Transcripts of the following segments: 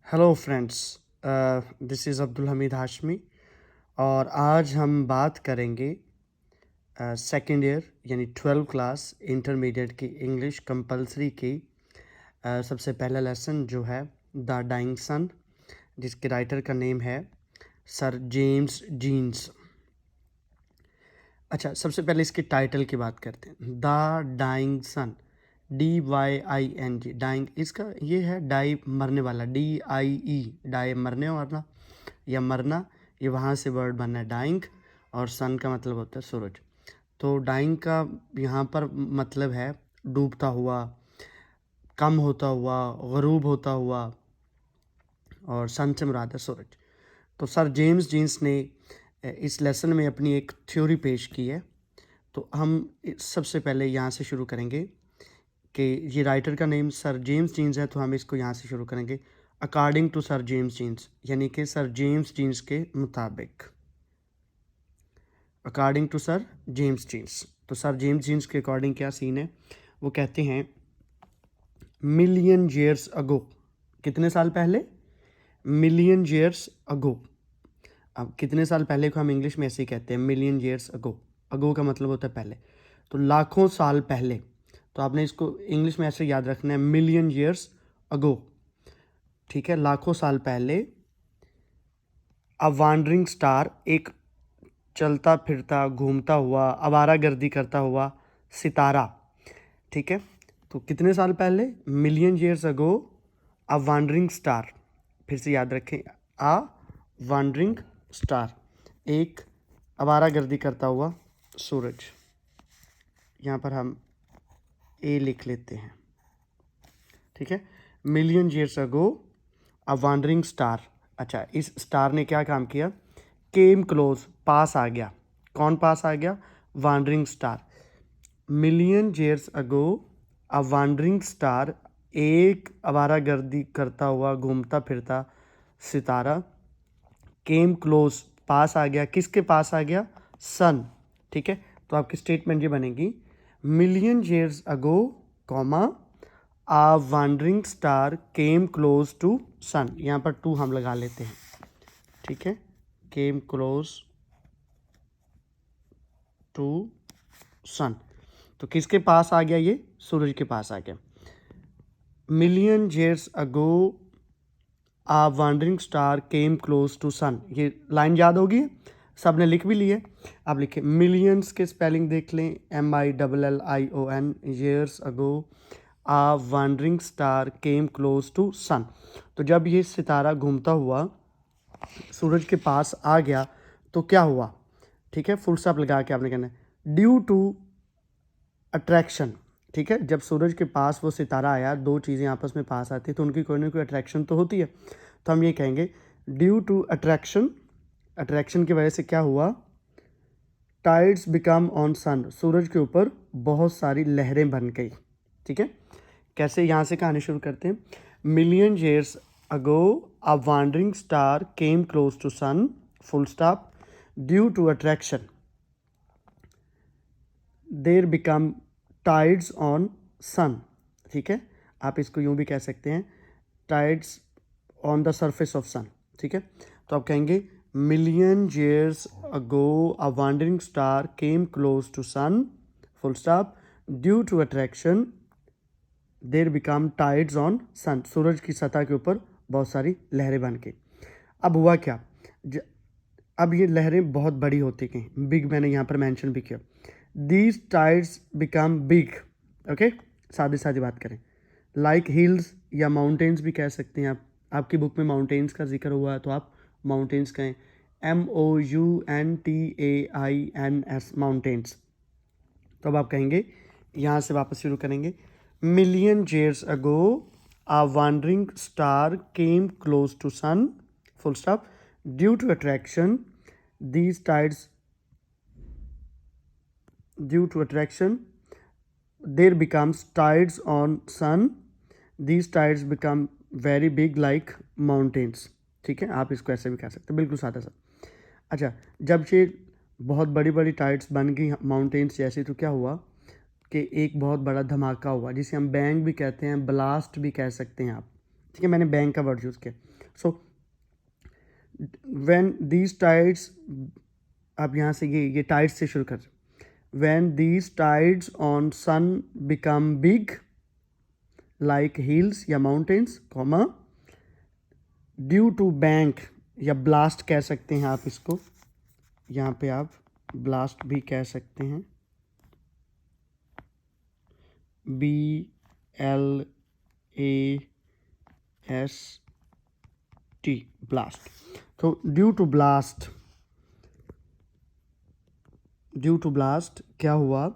Hello friends, this is Abdul Hamid Hashmi और आज हम बात करेंगे सेकेंड ईयर यानी 12 क्लास इंटरमीडिएट की इंग्लिश कंपलसरी की सबसे पहला लेसन जो है द डाइंग सन, जिसके राइटर का नेम है सर जेम्स जीन्स। अच्छा, सबसे पहले इसके टाइटल की बात करते हैं। The dying sun, DYING, dying इसका ये है डाई मरने वाला, DIE डाई मरने वाला या मरना, ये वहाँ से वर्ड बना है डाइंग, और सन का मतलब होता है सूरज। तो डाइंग का यहाँ पर मतलब है डूबता हुआ, कम होता हुआ, गरूब होता हुआ, और सन से मुराद है सूरज। तो सर जेम्स जीन्स ने इस लेसन में अपनी एक थ्योरी पेश की है। तो हम सबसे पहले यहाँ से शुरू करेंगे कि ये राइटर का नेम सर जेम्स जीन्स है, तो हम इसको यहाँ से शुरू करेंगे according to sir James Jeans, यानी कि सर जेम्स जीन्स के मुताबिक। According to sir James Jeans, तो सर जेम्स जीन्स के अकॉर्डिंग क्या सीन है, वो कहते हैं मिलियन ईयर्स अगो, कितने साल पहले, मिलियन ईयर्स अगो। अब कितने साल पहले को हम इंग्लिश में ऐसे ही कहते हैं, मिलियन ईयर्स अगो। अगो का मतलब होता है पहले, तो लाखों साल पहले। तो आपने इसको इंग्लिश में ऐसे याद रखना है, मिलियन ईयर्स अगो, ठीक है, लाखों साल पहले। अ वांडरिंग स्टार, एक चलता फिरता घूमता हुआ आवारागर्दी करता हुआ सितारा, ठीक है। तो कितने साल पहले, million years ago a wandering star, फिर से याद रखें, अ वांडरिंग स्टार, एक आवारागर्दी करता हुआ सूरज। यहाँ पर हम ए लिख लेते हैं, ठीक है। Million years ago a wandering star, अच्छा, इस स्टार ने क्या काम किया, केम क्लोज, पास आ गया। कौन पास आ गया, wandering star. Million years ago a wandering star, एक आवारागर्दी करता हुआ घूमता फिरता सितारा, केम क्लोज, पास आ गया, किसके पास आ गया, सन, ठीक है। तो आपकी स्टेटमेंट ये बनेगी, million years ago comma a wandering star came close to sun, यहाँ पर टू हम लगा लेते हैं, ठीक है, केम क्लोज टू सन। तो किसके पास आ गया, ये सूरज के पास आ गया। Million years ago a wandering star came close to sun, ये लाइन याद होगी, सब ने लिख भी लिए। आप लिखे मिलियंस के स्पेलिंग देख लें, MILLION, years ago a wandering star came close to sun. तो जब ये सितारा घूमता हुआ सूरज के पास आ गया तो क्या हुआ, ठीक है, फुल स्टॉप लगा के आपने कहना है ड्यू टू अट्रैक्शन, ठीक है। जब सूरज के पास वो सितारा आया, दो चीज़ें आपस में पास आती तो उनकी कोई ना कोई अट्रैक्शन तो होती है। तो हम ये कहेंगे ड्यू टू अट्रैक्शन, अट्रैक्शन की वजह से क्या हुआ, टाइड्स बिकम ऑन सन, सूरज के ऊपर बहुत सारी लहरें बन गई, ठीक है। कैसे, यहाँ से कहानी शुरू करते हैं। Million years ago a wandering star came close to sun, full stop, due to attraction there become tides on sun, ठीक है। आप इसको यूं भी कह सकते हैं, tides on the surface of sun, ठीक है। तो आप कहेंगे million years ago a wandering star came close to sun, full stop, due to attraction there become tides on sun, सूरज की सतह के ऊपर बहुत सारी लहरें बन के। अब हुआ क्या, अब ये लहरें बहुत बड़ी होती गई, बिग मैंने यहाँ पर मेंशन भी किया, these tides become big, okay, सादी सादी बात करें, लाइक हिल्स या माउंटेन्स भी कह सकते हैं आप। आपकी बुक में माउंटेन्स का जिक्र हुआ है तो आप माउंटेन्स कहें, MOUNTAINS, माउंटेन्स। तो अब आप कहेंगे, यहाँ से वापस शुरू करेंगे, million years ago a wandering star came close to sun, full stop, due to attraction these tides, due to attraction there becomes tides on sun, these tides become very big like mountains, ठीक है। आप इसको ऐसे भी कह सकते हैं, बिल्कुल सादा सा। अच्छा, जब ये बहुत बड़ी बड़ी टाइड्स बन गई माउंटेन्स जैसी, तो क्या हुआ कि एक बहुत बड़ा धमाका हुआ, जिसे हम बैंग भी कहते हैं, ब्लास्ट भी कह सकते हैं आप, ठीक है, मैंने बैंक का वर्ड यूज़ किया। सो व्हेन दीज टाइड्स, अब यहाँ से ये टाइड्स से शुरू कर, when these tides on sun become big like hills या mountains, comma, due to bank या ब्लास्ट कह सकते हैं आप इसको, यहाँ पे आप ब्लास्ट भी कह सकते हैं, BLAST, ब्लास्ट। तो ड्यू टू ब्लास्ट क्या हुआ,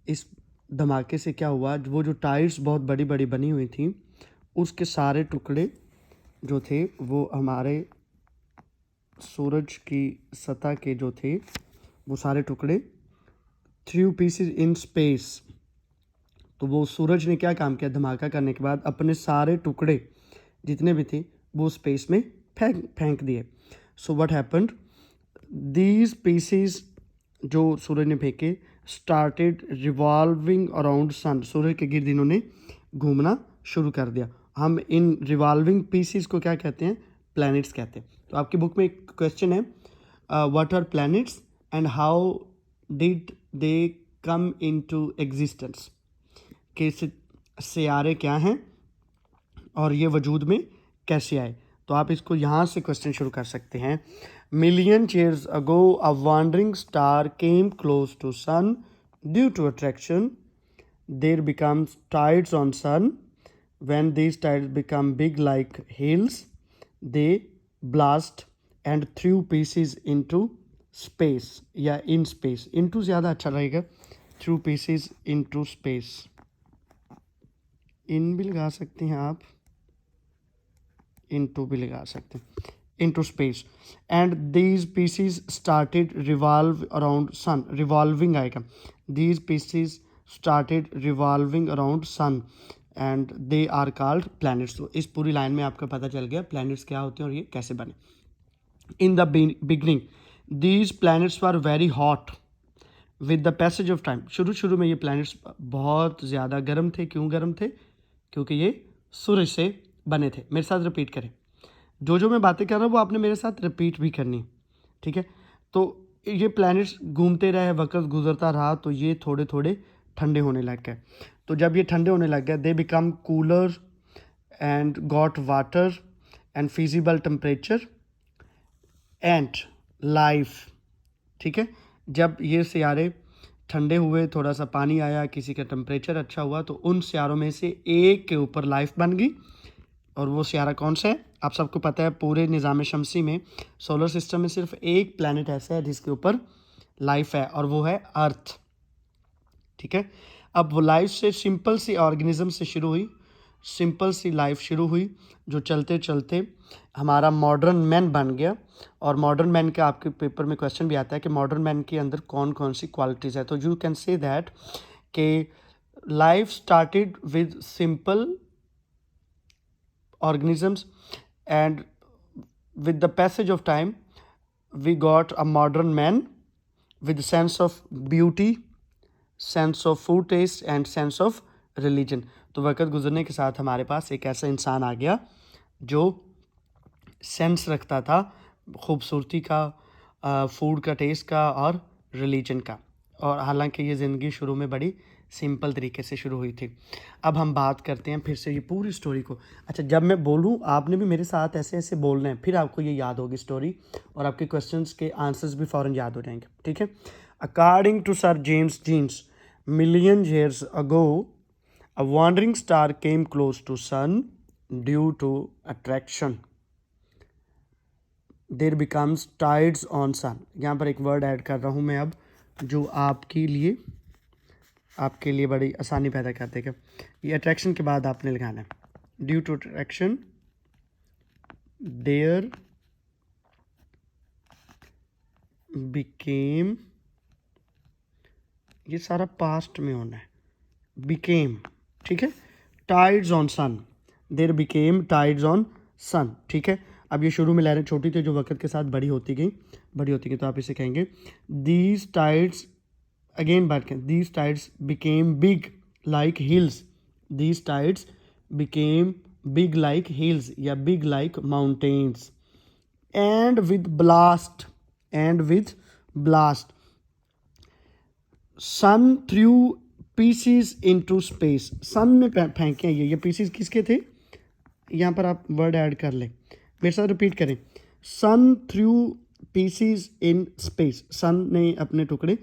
इस धमाके से क्या हुआ, वो जो टायर्स बहुत बड़ी बड़ी बनी हुई थी उसके सारे टुकड़े जो थे वो हमारे सूरज की सतह के जो थे वो सारे टुकड़े थ्रू पीसेस इन स्पेस। तो वो सूरज ने क्या काम किया, धमाका करने के बाद अपने सारे टुकड़े जितने भी थे वो स्पेस में फेंक दिए। So what happened, these pieces जो सूरज ने फेंके स्टार्टेड रिवॉल्विंग अराउंड सन, सूरज के गिर्द इन्होंने घूमना शुरू कर दिया। हम इन रिवॉल्विंग पीसेस को क्या कहते हैं, प्लैनेट्स कहते हैं। तो आपकी बुक में एक क्वेश्चन है, what are planets and how did they come into existence, कि सियारे क्या हैं और ये वजूद में कैसे आए। तो आप इसको यहाँ से क्वेश्चन शुरू कर सकते हैं। Million years ago a wandering star came close to sun due to attraction, there becomes tides on sun, when these tides become big like hills they blast and through pieces into space या in space, into ज़्यादा अच्छा रहेगा, through pieces into space, in भी लगा सकते हैं आप, into भी लगा सकते हैं, into space, and these pieces started revolve around sun, revolving आएगा, these pieces started revolving around sun and they are called planets. तो इस पूरी लाइन में आपको पता चल गया प्लैनेट्स क्या होते हैं और ये कैसे बने। In the beginning these planets were very hot with the passage of time, शुरू में ये प्लैनेट्स बहुत ज़्यादा गर्म थे। क्यों गर्म थे, क्योंकि ये सूरज से बने थे। मेरे साथ रिपीट करें, जो मैं बातें कर रहा हूँ वो आपने मेरे साथ रिपीट भी करनी है, ठीक है। तो ये प्लैनेट्स घूमते रहे, वक्त गुजरता रहा तो ये थोड़े थोड़े ठंडे होने लग गए। तो जब ये ठंडे होने लग गए, they become cooler and got water and feasible temperature and life, ठीक है। जब ये सियारे ठंडे हुए, थोड़ा सा पानी आया, किसी का टेम्परेचर अच्छा हुआ, तो उन सियारों में से एक के ऊपर लाइफ बन गई। और वो सियारा कौन सा है, आप सबको पता है, पूरे निज़ाम शमसी में, सोलर सिस्टम में सिर्फ एक प्लैनेट ऐसा है जिसके ऊपर लाइफ है और वो है अर्थ, ठीक है। अब वो लाइफ से सिंपल सी ऑर्गेनिज्म से शुरू हुई, सिंपल सी लाइफ शुरू हुई, जो चलते चलते हमारा मॉडर्न मैन बन गया। और मॉडर्न मैन का आपके पेपर में क्वेश्चन भी आता है कि मॉडर्न मैन के अंदर कौन कौन सी क्वालिटीज़ है। तो यू कैन से दैट कि life started with simple organisms and with the passage of time we got a modern man with sense of beauty, sense of food taste and sense of religion। तो वक्त गुजरने के साथ हमारे पास एक ऐसा इंसान आ गया जो सेंस रखता था खूबसूरती का, फूड का, टेस्ट का और रिलीजन का। और हालांकि ये ज़िंदगी शुरू में बड़ी सिंपल तरीके से शुरू हुई थी। अब हम बात करते हैं फिर से ये पूरी स्टोरी को। अच्छा, जब मैं बोलूँ आपने भी मेरे साथ ऐसे ऐसे बोलना है, फिर आपको ये याद होगी स्टोरी और आपके क्वेश्चंस के आंसर्स भी फ़ौरन याद हो जाएंगे, ठीक है। According to sir James Jeans, million years ago a wandering star came close to sun due to attraction, there becomes tides on sun. यहाँ पर एक वर्ड ऐड कर रहा हूँ मैं अब, जो आपके लिए बड़ी आसानी पैदा कर देगा। ये अट्रैक्शन के बाद आपने लगाना है, due to attraction there became, ये सारा पास्ट में होना है, बिकेम, ठीक है, tides on sun, there became tides on sun, ठीक है। अब ये शुरू में लहरें छोटी थी जो वक्त के साथ बड़ी होती गई, तो आप इसे कहेंगे दीज टाइड्स, अगेन बात करें, these tides became big like hills, these tides became big like hills या big like mountains. And with blast, and with blast. Sun through pieces into space. Sun ने फेंके हैं ये पीसीज किसके थे, यहाँ पर आप वर्ड ऐड कर लें, मेरे साथ रिपीट करें. सन through PCs in space. Sun ने अपने टुकड़े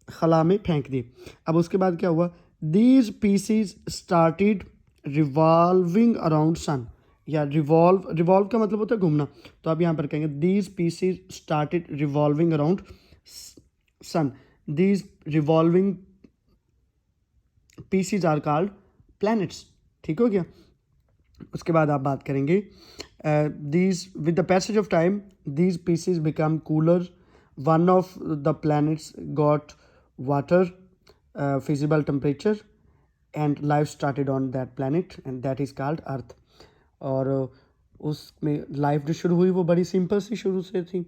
खला में फेंक दिए. अब उसके बाद क्या हुआ, these pieces started revolving around sun. या रिवॉल्व का मतलब होता है घूमना, तो आप यहाँ पर कहेंगे these pieces started revolving around sun. These revolving pieces are called planets. ठीक हो गया. उसके बाद आप बात करेंगे these with the passage of time these pieces become cooler. One of the planets got water, feasible temperature, and life started on that planet and that is called earth. और उसमें लाइफ जो शुरू हुई वो बड़ी सिंपल सी शुरू से थी,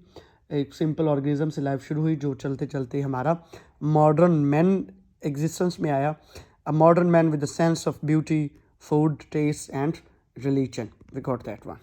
एक सिंपल ऑर्गेनिज्म से लाइफ शुरू हुई, जो चलते चलते हमारा मॉडर्न मैन एग्जिस्टेंस में आया. A modern man with the sense of beauty, food, taste and religion. We got that one.